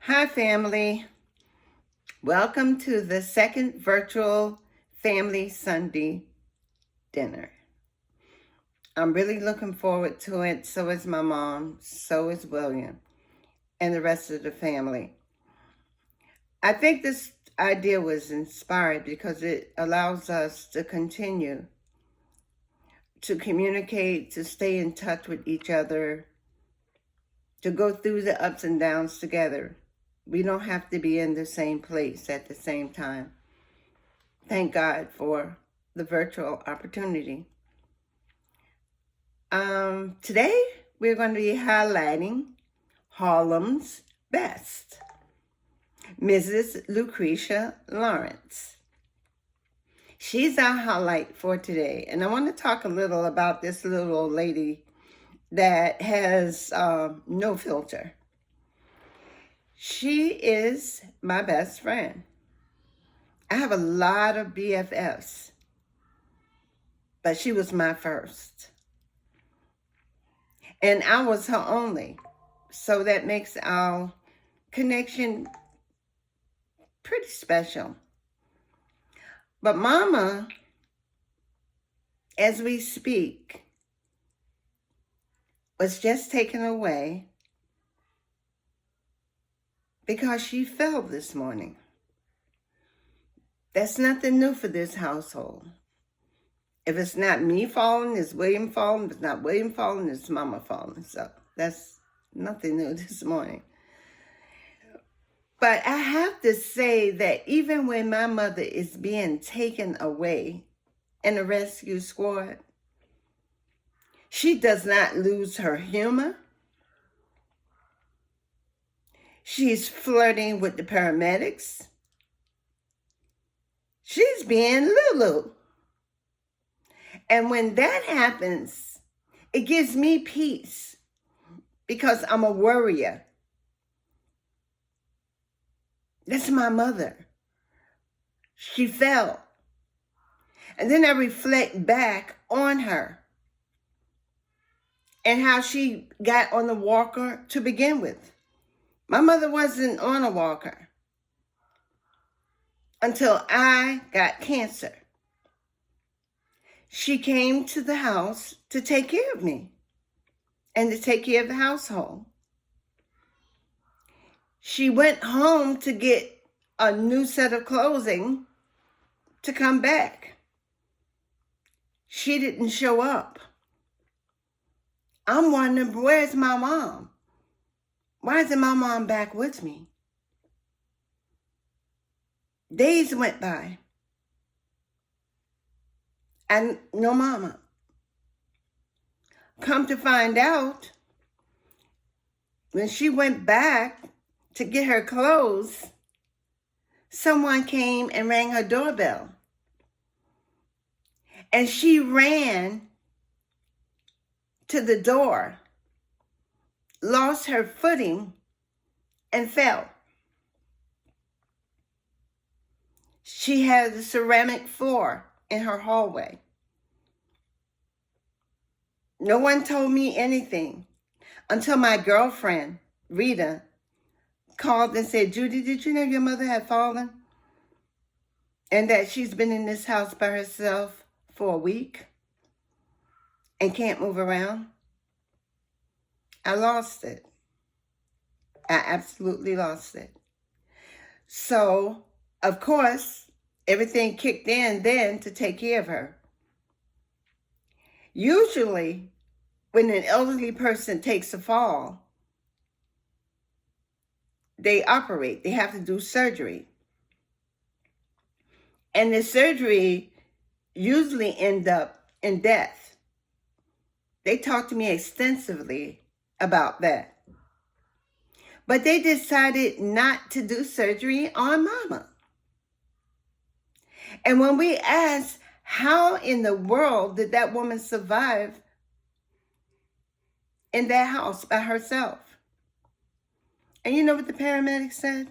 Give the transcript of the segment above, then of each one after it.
Hi, family. Welcome to the second virtual Family Sunday dinner. I'm really looking forward to it. So is my mom, so is William, and the rest of the family. I think this idea was inspired because it allows us to continue to communicate, to stay in touch with each other, to go through the ups and downs together. We don't have to be in the same place at the same time. Thank God for the virtual opportunity. Today, we're going to be highlighting Harlem's best, Mrs. Lucretia Lawrence. She's our highlight for today, and I want to talk a little about this little old lady that has no filter. She is my best friend. I have a lot of BFFs, but she was my first. And I was her only. So that makes our connection pretty special. But Mama, as we speak, was just taken away because she fell this morning. That's nothing new for this household. If it's not me falling, it's William falling. If it's not William falling, it's Mama falling. So that's nothing new this morning. But I have to say that even when my mother is being taken away in a rescue squad, she does not lose her humor. She's flirting with the paramedics. She's being Lulu. And when that happens, it gives me peace because I'm a worrier. That's my mother. She fell. And then I reflect back on her and how she got on the walker to begin with. My mother wasn't on a walker until I got cancer. She came to the house to take care of me and to take care of the household. She went home to get a new set of clothing to come back. She didn't show up. I'm wondering, where's my mom? Why isn't my mom back with me? Days went by. And no mama. Come to find out, when she went back to get her clothes, someone came and rang her doorbell. And she ran to the door, lost her footing, and fell. She had a ceramic floor in her hallway. No one told me anything until my girlfriend, Rita, called and said, Judy, did you know your mother had fallen? And that she's been in this house by herself for a week and can't move around? I lost it. I absolutely lost it. So, of course, everything kicked in then to take care of her. Usually, when an elderly person takes a fall, they operate. They have to do surgery. And the surgery usually ends up in death. They talked to me extensively about that. But they decided not to do surgery on Mama. And when we asked, how in the world did that woman survive in that house by herself? And you know what the paramedics said?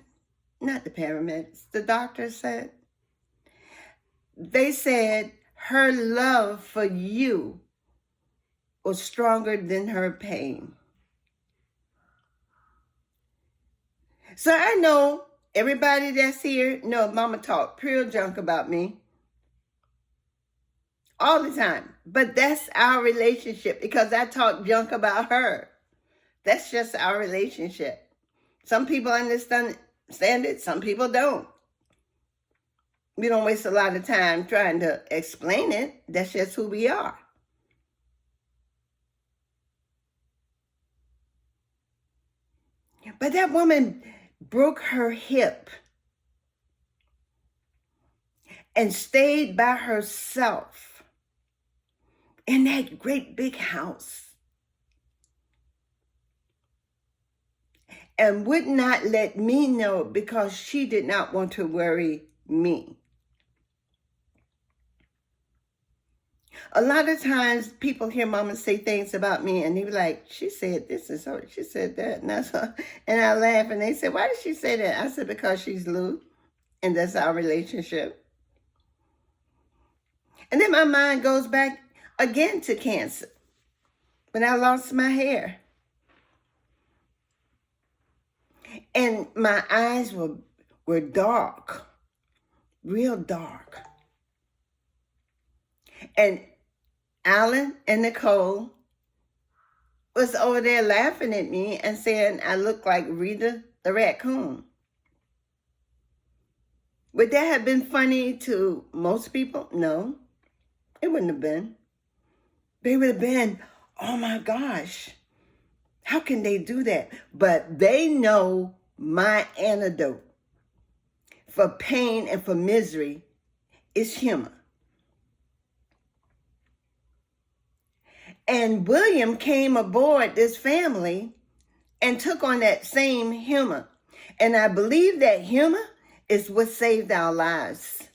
Not the paramedics, the doctors said. They said her love for you was stronger than her pain. So I know everybody that's here know Mama talk pure junk about me all the time. But that's our relationship because I talk junk about her. That's just our relationship. Some people understand it, some people don't. We don't waste a lot of time trying to explain it. That's just who we are. But that woman broke her hip and stayed by herself in that great big house and would not let me know because she did not want to worry me. A lot of times people hear Mama say things about me and they be like, she said this and so she said that. And I laugh and they say, why did she say that? I said, because she's Lou and that's our relationship. And then my mind goes back again to cancer when I lost my hair. And my eyes were dark, real dark. And Alan and Nicole was over there laughing at me and saying I looked like Rita the raccoon. Would that have been funny to most people? No, it wouldn't have been. They would have been, oh my gosh, how can they do that? But they know my antidote for pain and for misery is humor. And William came aboard this family and took on that same humor. And I believe that humor is what saved our lives.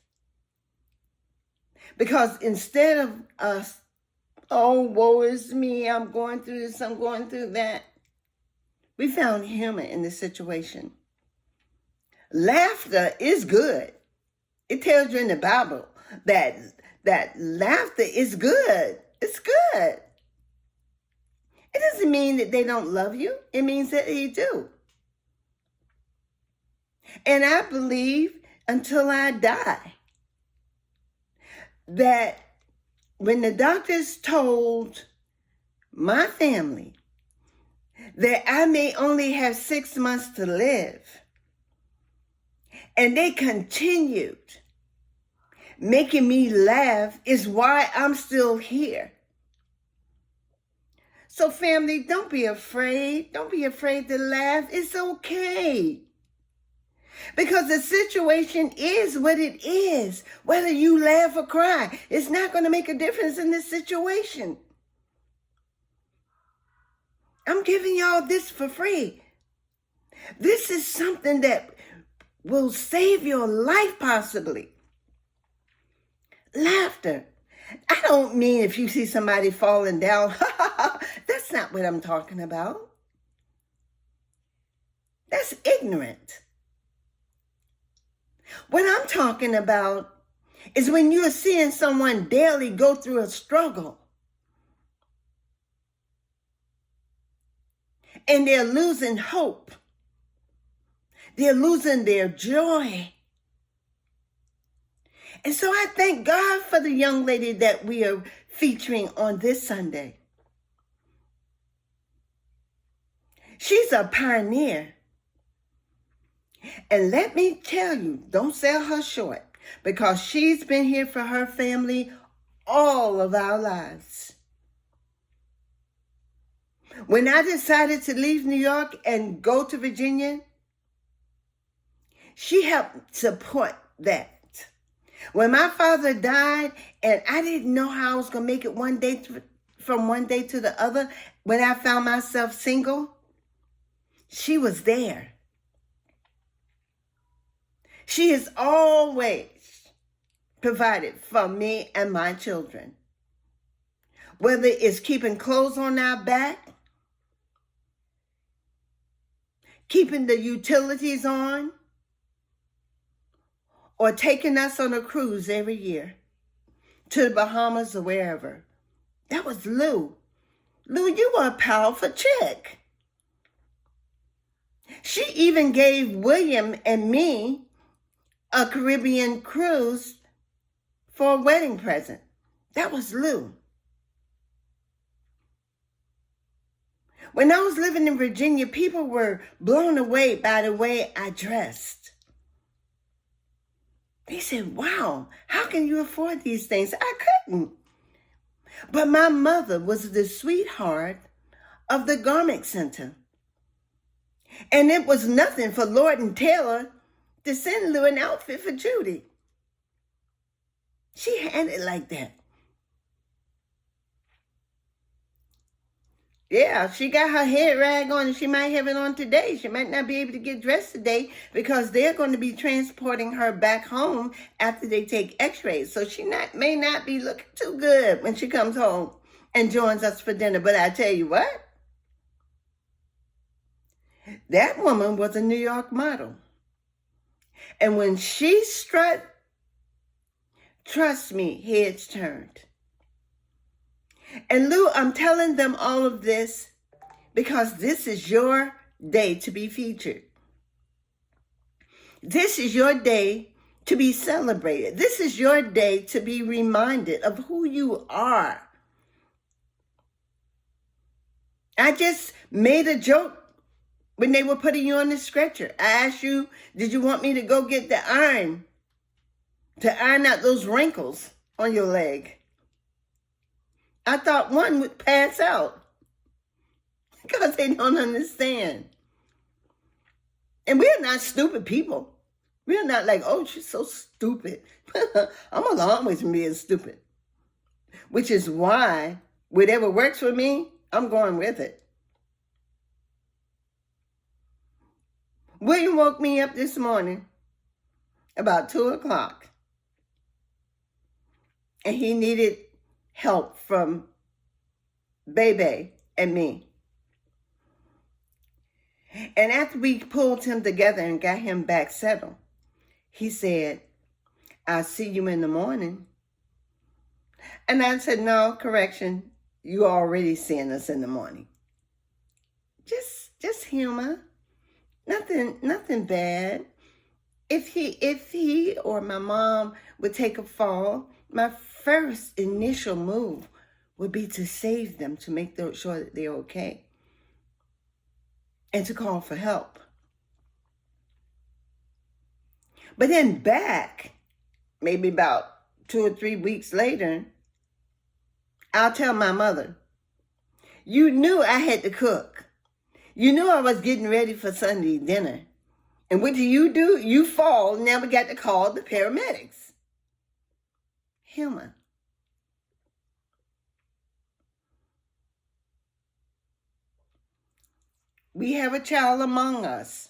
Because instead of us, oh, woe is me, I'm going through this, I'm going through that, we found humor in the situation. Laughter is good. It tells you in the Bible that laughter is good. It's good. It doesn't mean that they don't love you. It means that they do. And I believe until I die that when the doctors told my family that I may only have 6 months to live, and they continued making me laugh, is why I'm still here. So family, don't be afraid. Don't be afraid to laugh. It's okay. Because the situation is what it is. Whether you laugh or cry, it's not going to make a difference in this situation. I'm giving y'all this for free. This is something that will save your life possibly. Laughter. I don't mean if you see somebody falling down, that's not what I'm talking about. That's ignorant. What I'm talking about is when you're seeing someone daily go through a struggle and they're losing hope. They're losing their joy. And so I thank God for the young lady that we are featuring on this Sunday. She's a pioneer. And let me tell you, don't sell her short, because she's been here for her family all of our lives. When I decided to leave New York and go to Virginia, she helped support that. When my father died and I didn't know how I was going to make it from one day to the other, when I found myself single, she was there. She has always provided for me and my children. Whether it's keeping clothes on our back, keeping the utilities on, or taking us on a cruise every year to the Bahamas or wherever. That was Lou. Lou, you were a powerful chick. She even gave William and me a Caribbean cruise for a wedding present. That was Lou. When I was living in Virginia, people were blown away by the way I dressed. They said, wow, how can you afford these things? I couldn't. But my mother was the sweetheart of the garment center. And it was nothing for Lord & Taylor to send Lou an outfit for Judy. She had it like that. Yeah, she got her head rag on and she might have it on today. She might not be able to get dressed today because they're going to be transporting her back home after they take x-rays. So she may not be looking too good when she comes home and joins us for dinner. But I tell you what, that woman was a New York model. And when she strut, trust me, heads turned. And Lou, I'm telling them all of this because this is your day to be featured. This is your day to be celebrated. This is your day to be reminded of who you are. I just made a joke when they were putting you on the stretcher. I asked you, did you want me to go get the iron to iron out those wrinkles on your leg? I thought one would pass out because they don't understand. And we're not stupid people. We're not like, oh, she's so stupid. I'm a long way from being stupid. Which is why whatever works for me, I'm going with it. William woke me up this morning about 2 o'clock. And he needed help from Bebe and me. And after we pulled him together and got him back settled, he said, I'll see you in the morning. And I said, no, correction, you already seeing us in the morning. Just humor. Nothing bad. If he or my mom would take a fall, my first initial move would be to save them, to make sure that they're okay, and to call for help. But then back, maybe about 2 or 3 weeks later, I'll tell my mother, you knew I had to cook. You knew I was getting ready for Sunday dinner. And what do? You fall, now we got to call the paramedics. Humor. We have a child among us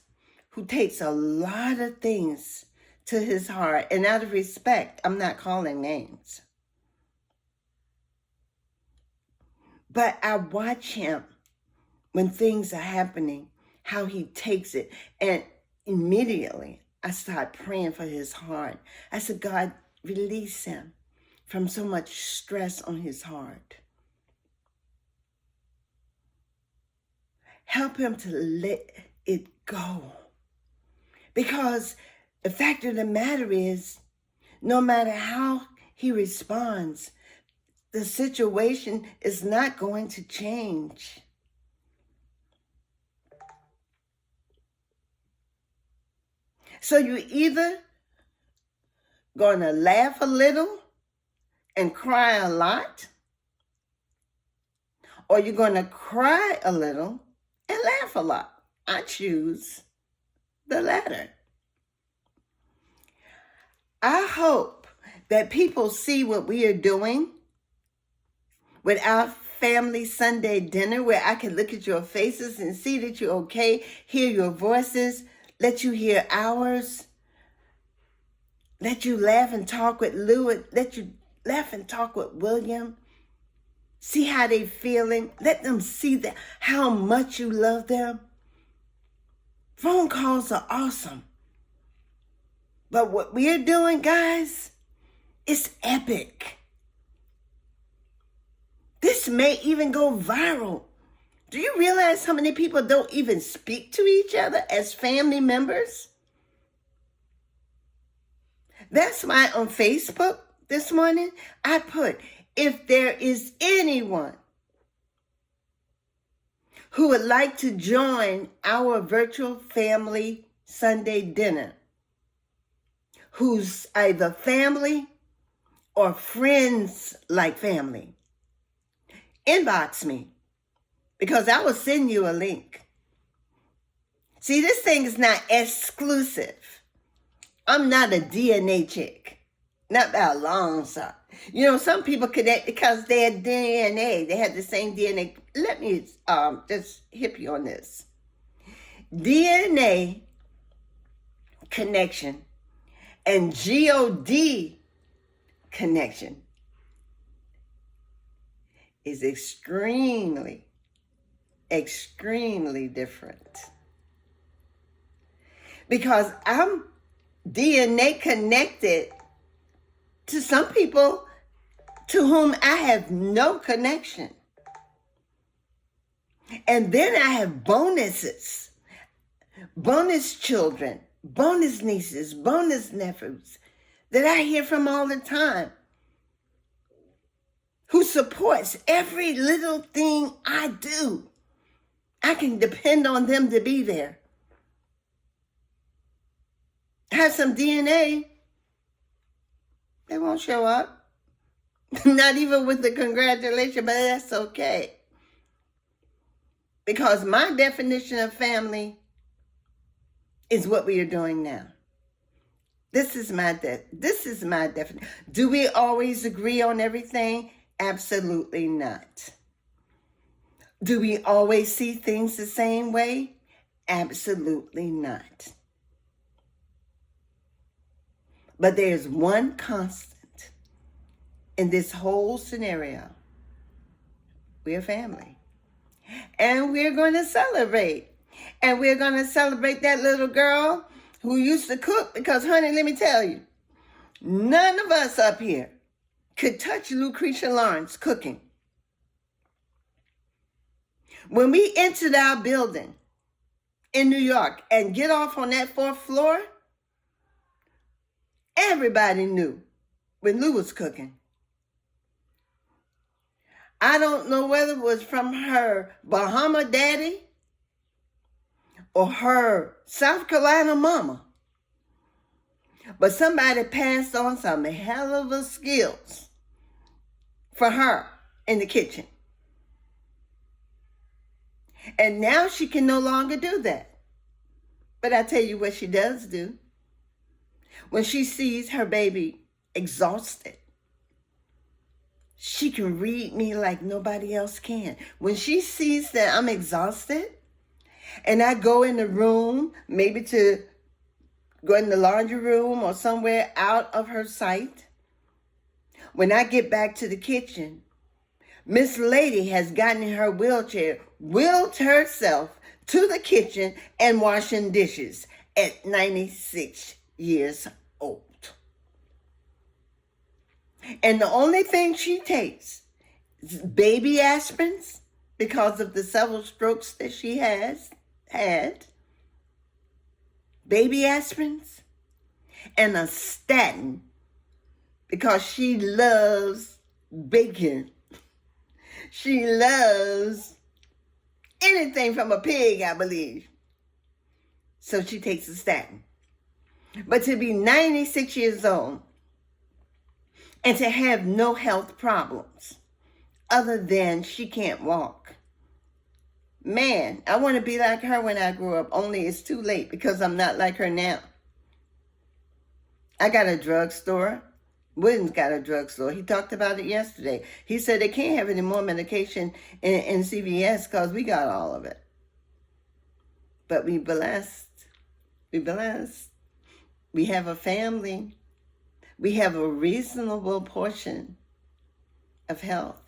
who takes a lot of things to his heart. And out of respect, I'm not calling names. But I watch him when things are happening, how he takes it. And immediately I start praying for his heart. I said, God, release him from so much stress on his heart. Help him to let it go. Because the fact of the matter is, no matter how he responds, the situation is not going to change. So you're either going to laugh a little and cry a lot, or you're going to cry a little and laugh a lot. I choose the latter. I hope that people see what we are doing with our family Sunday dinner, where I can look at your faces and see that you're okay, hear your voices, let you hear ours, let you laugh and talk with Lou, let you laugh and talk with William, see how they feeling, let them see that how much you love them. Phone calls are awesome. But what we're doing, guys, is epic. This may even go viral Do you realize how many people don't even speak to each other as family members? That's why on Facebook this morning, I put, if there is anyone who would like to join our virtual family Sunday dinner, who's either family or friends like family, inbox me because I will send you a link. See, this thing is not exclusive. I'm not a DNA chick. Not by a long shot. You know, some people connect because they're DNA. They have the same DNA. Let me just hip you on this. DNA connection and God connection is extremely, extremely different. Because I'm DNA connected to some people to whom I have no connection. And then I have bonuses, bonus children, bonus nieces, bonus nephews that I hear from all the time, who supports every little thing I do. I can depend on them to be there. Have some DNA, they won't show up. Not even with the congratulations, but that's okay. Because my definition of family is what we are doing now. This is my definition. Do we always agree on everything? Absolutely not. Do we always see things the same way? Absolutely not. But there's one constant in this whole scenario. We're family. And we're going to celebrate. And we're going to celebrate that little girl who used to cook. Because, honey, let me tell you, none of us up here could touch Lucretia Lawrence cooking. When we entered our building in New York and get off on that 4th floor, everybody knew when Lou was cooking. I don't know whether it was from her Bahama daddy or her South Carolina mama, but somebody passed on some hell of a skills for her in the kitchen. And now she can no longer do that. But I tell you what she does do. When she sees her baby exhausted, she can read me like nobody else can. When she sees that I'm exhausted and I go in the room, maybe to go in the laundry room or somewhere out of her sight, when I get back to the kitchen, Miss Lady has gotten in her wheelchair, wheeled herself to the kitchen and washing dishes at 96 years old. And the only thing she takes is baby aspirins because of the several strokes that she has had, baby aspirins, and a statin because she loves bacon. She loves anything from a pig, I believe. So she takes a statin. But to be 96 years old and to have no health problems other than she can't walk. Man, I want to be like her when I grew up, only it's too late because I'm not like her now. I got a drugstore. Wooden's got a drugstore. He talked about it yesterday. He said they can't have any more medication in CVS because we got all of it. But we blessed. We blessed. We have a family. We have a reasonable portion of health.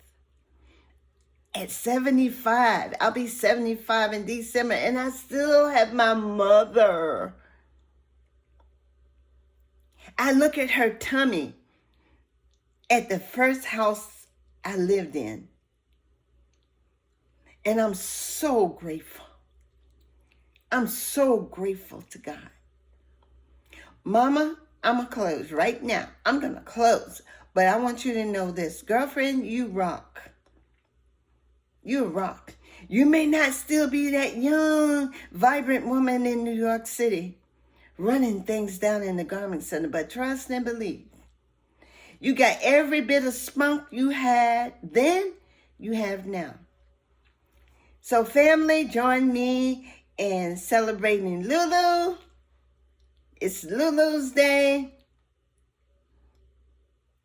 At 75, I'll be 75 in December, and I still have my mother. I look at her tummy at the first house I lived in. And I'm so grateful. I'm so grateful to God. Mama, I'm going to close right now. I'm going to close. But I want you to know this. Girlfriend, you rock. You rock. You may not still be that young, vibrant woman in New York City running things down in the garment center, but trust and believe. You got every bit of spunk you had then, you have now. So family, join me in celebrating Lulu. It's Lulu's day.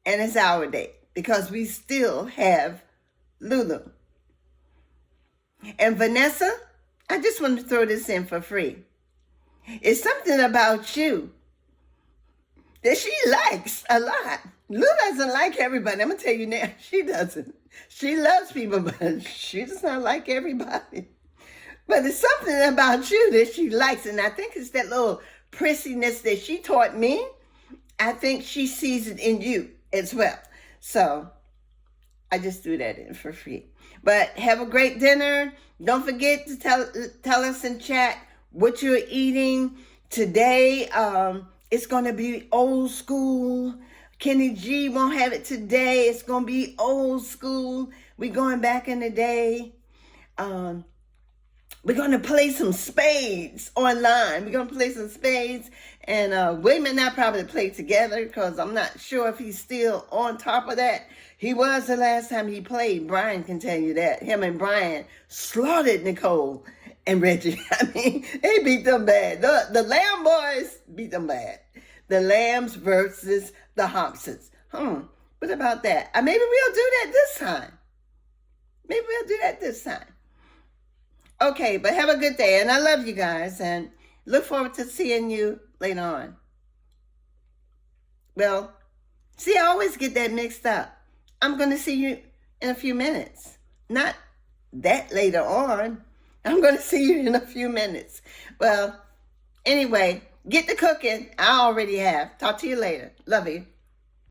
And it's our day because we still have Lulu. And Vanessa, I just want to throw this in for free. It's something about you that she likes a lot. Lulu doesn't like everybody. I'm going to tell you now, she doesn't. She loves people, but she does not like everybody. But it's something about you that she likes, and I think it's that little prissiness that she taught me. I think she sees it in you as well. So I just threw that in for free. But have a great dinner. Don't forget to tell us in chat what you're eating today. It's going to be old school. Kenny G won't have it today. It's going to be old school. We're going back in the day. We're going to play some spades online. We're going to play some spades. And William and I probably play together because I'm not sure if he's still on top of that. He was the last time he played. Brian can tell you that. Him and Brian slaughtered Nicole and Reggie. I mean, they beat them bad. The Lamb boys beat them bad. The Lambs versus the Hobsons. What about that? Maybe we'll do that this time. Maybe we'll do that this time. Okay, but have a good day. And I love you guys. And look forward to seeing you later on. Well, see, I always get that mixed up. I'm going to see you in a few minutes. Not that later on. I'm going to see you in a few minutes. Well, anyway, get to cooking. I already have. Talk to you later. Love you.